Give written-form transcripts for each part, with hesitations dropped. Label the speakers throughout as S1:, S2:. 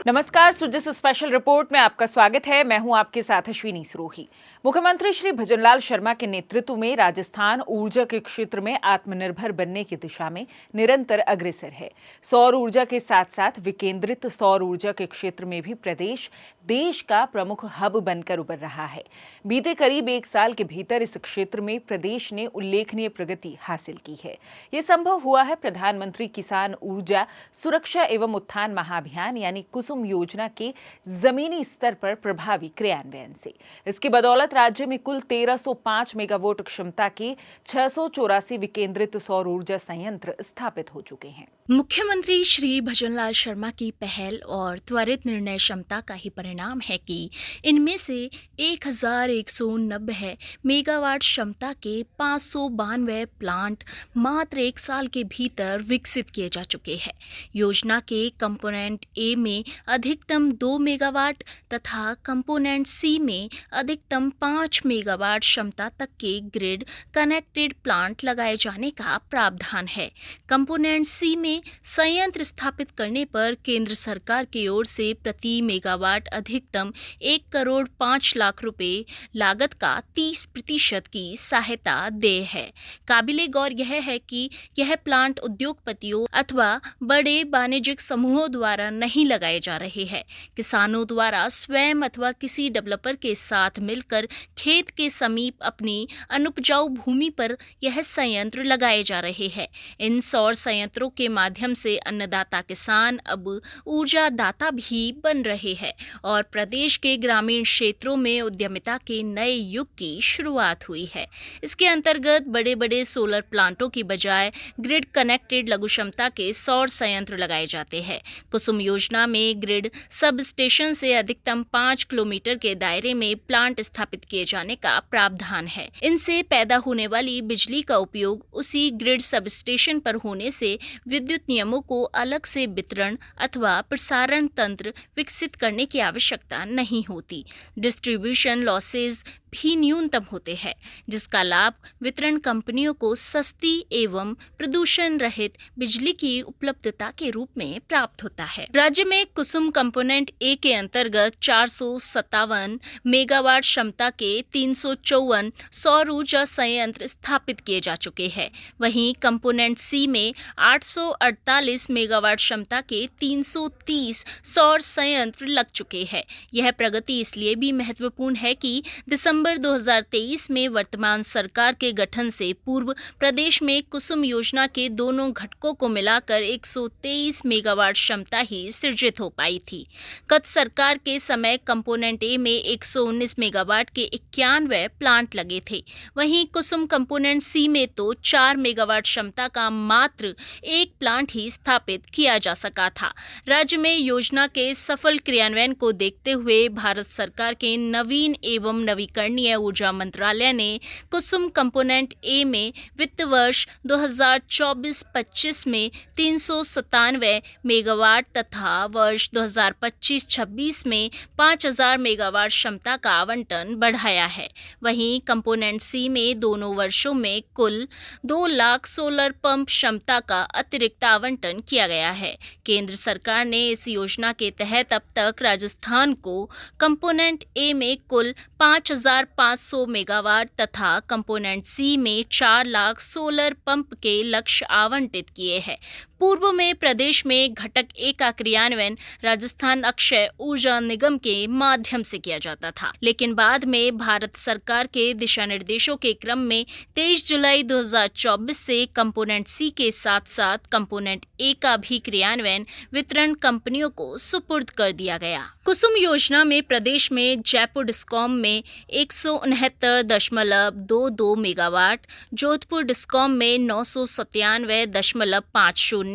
S1: नमस्कार, सुजिस special report में आपका स्वागत है। मैं हूं आपके साथ अश्विनी सरोही। मुख्यमंत्री श्री भजनलाल शर्मा के नेतृत्व में राजस्थान ऊर्जा के क्षेत्र में आत्मनिर्भर बनने की दिशा में निरंतर अग्रसर है। सौर ऊर्जा के साथ साथ विकेंद्रित सौर ऊर्जा के क्षेत्र में भी प्रदेश देश का प्रमुख हब बनकर उभर रहा है। बीते करीब 1 साल के भीतर इस क्षेत्र में प्रदेश ने उल्लेखनीय प्रगति हासिल की है। ये संभव हुआ है प्रधानमंत्री किसान ऊर्जा सुरक्षा एवं उत्थान महाअभियान यानी कुसुम योजना के जमीनी स्तर पर प्रभावी क्रियान्वयन से। इसकी बदौलत राज्य में कुल 1305 मेगावाट क्षमता के 684 विकेंद्रित सौर ऊर्जा संयंत्र स्थापित हो चुके हैं।
S2: मुख्यमंत्री श्री भजनलाल शर्मा की पहल और त्वरित निर्णय क्षमता का ही परिणाम है कि इनमें से 1190 मेगावाट क्षमता के 592 प्लांट मात्र 1 साल के भीतर विकसित किए जा चुके हैं। योजना के कंपोनेंट ए में अधिकतम 2 मेगावाट तथा कंपोनेंट सी में अधिकतम 5 मेगावाट क्षमता तक के ग्रिड कनेक्टेड प्लांट लगाए जाने का प्रावधान है। कंपोनेंट सी में संयंत्र स्थापित करने पर केंद्र सरकार की ओर से प्रति मेगावाट अधिकतम 1 करोड़ 5 लाख रुपए लागत का 30% की सहायता देय है। काबिले गौर यह है कि यह प्लांट उद्योगपतियों अथवा बड़े वाणिज्यिक समूहों द्वारा नहीं लगाए जा रहे हैं। किसानों द्वारा स्वयं अथवा किसी डेवलपर के साथ मिलकर खेत के समीप अपनी अनुपजाऊ भूमि पर यह संयंत्र लगाए जा रहे हैं। इन सौर संयंत्रों के माध्यम से अन्नदाता किसान अब ऊर्जा दाता भी बन रहे हैं और प्रदेश के ग्रामीण क्षेत्रों में उद्यमिता के नए युग की शुरुआत हुई है। इसके अंतर्गत बड़े बड़े सोलर प्लांटों की बजाय ग्रिड कनेक्टेड लघु क्षमता के सौर संयंत्र लगाए जाते हैं। कुसुम योजना में ग्रिड सब स्टेशन से अधिकतम 5 किलोमीटर के दायरे में प्लांट स्थापित किए जाने का प्रावधान है। इनसे पैदा होने वाली बिजली का उपयोग उसी ग्रिड सब स्टेशन पर होने से विद्युत नियमों को अलग से वितरण अथवा प्रसारण तंत्र विकसित करने की आवश्यकता नहीं होती। डिस्ट्रीब्यूशन लॉसेज भी न्यूनतम होते हैं, जिसका लाभ वितरण कंपनियों को सस्ती एवं प्रदूषण रहित बिजली की उपलब्धता के रूप में प्राप्त होता है। राज्य में कुसुम कंपोनेंट ए के अंतर्गत 457 मेगावाट क्षमता के 354 सौर ऊर्जा संयंत्र स्थापित किए जा चुके हैं। वहीं कंपोनेंट सी में 848 मेगावाट क्षमता के 330 सौर संयंत्र लग चुके हैं। यह प्रगति इसलिए भी महत्वपूर्ण है कि दिसंबर 2023 में वर्तमान सरकार के गठन से पूर्व प्रदेश में कुसुम योजना के दोनों घटकों को मिलाकर 123 मेगावाट क्षमता ही सृजित हो पाई थी। गत सरकार के समय कंपोनेंट ए में 119 मेगावाट के 91 प्लांट लगे थे। वहीं कुसुम कंपोनेंट सी में तो 4 मेगावाट क्षमता का मात्र 1 प्लांट ही स्थापित किया जा सका था। राज्य में योजना के सफल क्रियान्वयन को देखते हुए भारत सरकार के नवीन एवं नवीकरणीय ऊर्जा मंत्रालय ने कुसुम कंपोनेंट ए में वित्त वर्ष 2024-25 में 397 मेगावाट तथा वर्ष 2025-26 में 5000 मेगावाट क्षमता का आवंटन बढ़ाया है। वहीं कंपोनेंट सी में दोनों वर्षों में कुल 2 लाख सोलर पंप क्षमता का अतिरिक्त आवंटन किया गया है। केंद्र सरकार ने इस योजना के तहत अब तक राजस्थान को कंपोनेंट ए में कुल 5500 मेगावाट तथा कंपोनेंट सी में 4 लाख सोलर पंप के लक्ष्य आवंटित किए हैं। पूर्व में प्रदेश में घटक ए का क्रियान्वयन राजस्थान अक्षय ऊर्जा निगम के माध्यम से किया जाता था, लेकिन बाद में भारत सरकार के दिशा निर्देशों के क्रम में 23 जुलाई 2024 से कंपोनेंट सी के साथ साथ कंपोनेंट ए का भी क्रियान्वयन वितरण कंपनियों को सुपुर्द कर दिया गया। कुसुम योजना में प्रदेश में जयपुर डिस्कॉम में 169.22 मेगावाट, जोधपुर डिस्कॉम में 997.50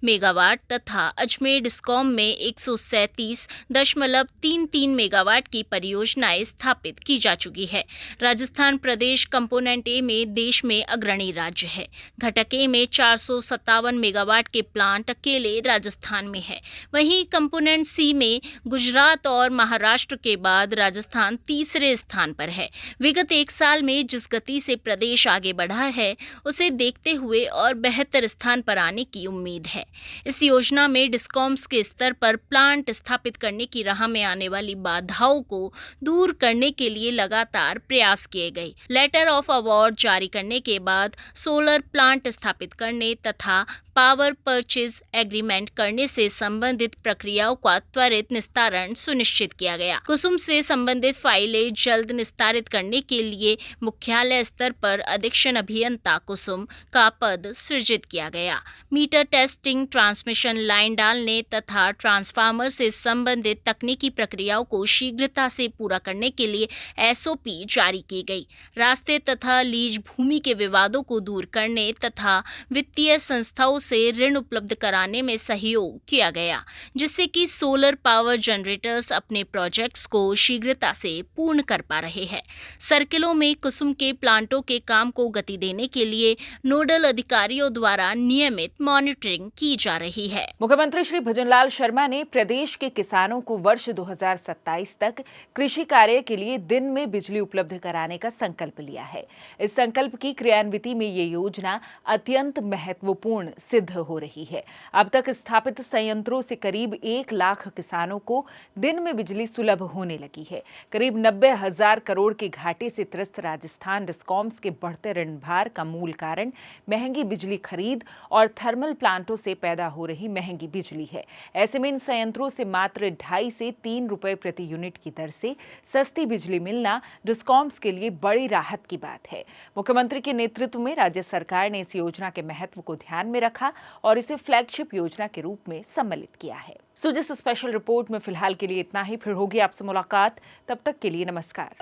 S2: मेगावाट तथा अजमेर डिस्कॉम में 137.33 मेगावाट की परियोजनाएं स्थापित की जा चुकी है। राजस्थान प्रदेश कंपोनेंट ए में देश में अग्रणी राज्य है। घटक ए में 457 मेगावाट के प्लांट अकेले राजस्थान में है। वहीं कंपोनेंट सी में गुजरात और महाराष्ट्र के बाद राजस्थान तीसरे तीसरे स्थान पर है। विगत एक साल में जिस गति से प्रदेश आगे बढ़ा है, उसे देखते हुए और बेहतर स्थान पर आने की उम्मीद है। इस योजना में डिस्कॉम्स के स्तर पर प्लांट स्थापित करने की राह में आने वाली बाधाओं को दूर करने के लिए लगातार प्रयास किए गए। लेटर ऑफ अवार्ड जारी करने के बाद सोलर प्लांट स्थापित करने तथा पावर परचेज एग्रीमेंट करने से संबंधित प्रक्रियाओं का त्वरित निस्तारण सुनिश्चित किया गया। कुसुम से संबंधित फाइलें जल्द निस्तारित करने के लिए मुख्यालय स्तर पर अधीक्षण अभियंता कुसुम का पद सृजित किया गया। मीटर टेस्टिंग, ट्रांसमिशन लाइन डालने तथा ट्रांसफार्मर से संबंधित तकनीकी प्रक्रियाओं को शीघ्रता से पूरा करने के लिए एसओपी जारी की गई। रास्ते तथा लीज भूमि के विवादों को दूर करने तथा वित्तीय संस्थाओं से ऋण उपलब्ध कराने में सहयोग किया गया, जिससे कि सोलर पावर जनरेटर्स अपने प्रोजेक्ट्स को शीघ्रता से पूर्ण कर पा रहे हैं। सर्किलों में कुसुम के प्लांटों के काम को गति देने के लिए नोडल अधिकारियों द्वारा नियमित मॉनिटरिंग की जा रही है।
S1: मुख्यमंत्री श्री भजनलाल शर्मा ने प्रदेश के किसानों को वर्ष 2027 तक कृषि कार्य के लिए दिन में बिजली उपलब्ध कराने का संकल्प लिया है। इस संकल्प की क्रियान्विति में ये योजना अत्यंत महत्वपूर्ण सिद्ध हो रही है। अब तक स्थापित संयंत्रों से करीब 1 लाख किसानों को दिन में बिजली सुलभ होने लगी है। करीब 90,000 करोड़ के घाटे से त्रस्त राजस्थान डिस्कॉम्स के बढ़ते ऋण भार का मूल कारण महंगी बिजली खरीद और थर्मल प्लांटों से पैदा हो रही महंगी बिजली है। ऐसे में इन संयंत्रों से मात्र 2.5 से 3 रुपए प्रति यूनिट की दर से सस्ती बिजली मिलना डिस्कॉम्स के लिए बड़ी राहत की बात है। मुख्यमंत्री के नेतृत्व में राज्य सरकार ने इस योजना के महत्व को ध्यान में रखा और इसे फ्लैगशिप योजना के रूप में सम्मिलित किया है। जिस स्पेशल रिपोर्ट में फिलहाल के लिए इतना ही। फिर होगी आपसे मुलाकात, तब तक के लिए नमस्कार।